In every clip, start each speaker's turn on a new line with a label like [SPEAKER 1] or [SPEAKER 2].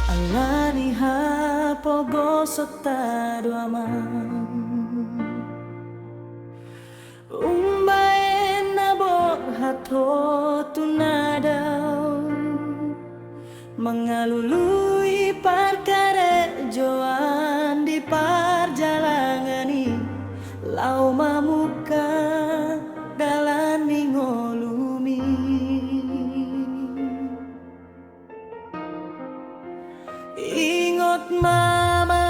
[SPEAKER 1] Alani hapogo sotado aman Umbae nabok hato tunadaw Mengalului perkara joan di perjalangani Lau mamuka dalan mingolumi Ingot mama,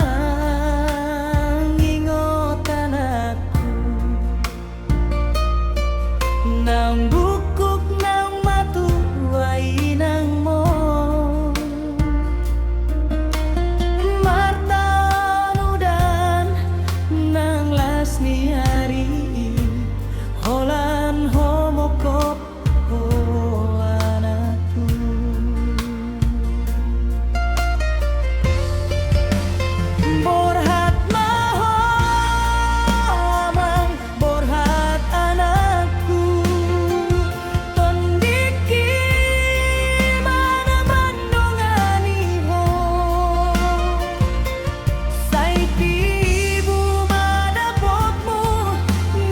[SPEAKER 1] ingot anakku Nang bukuk nang matuway nang mo Martanudan nang las ni hari Holan homokop ho anakku Borhat mahamang, borhat anakku Tondiki mana bandungani ho Saiti ibu madapotmu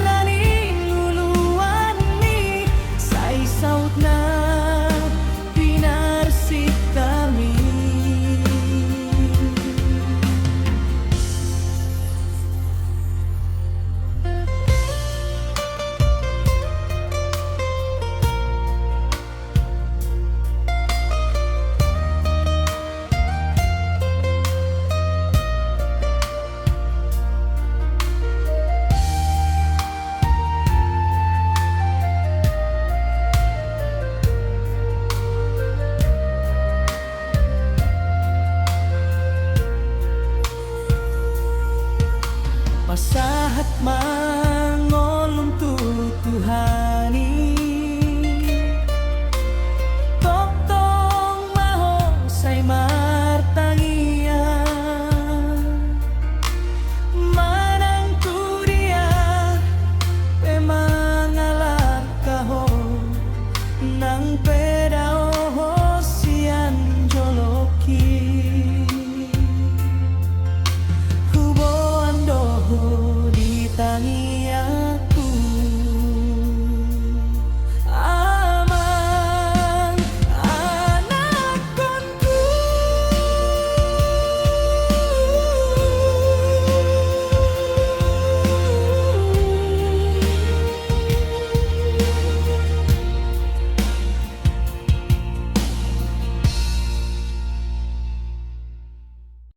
[SPEAKER 1] nani luluan ni Sai saut na pinarsik kami Masahat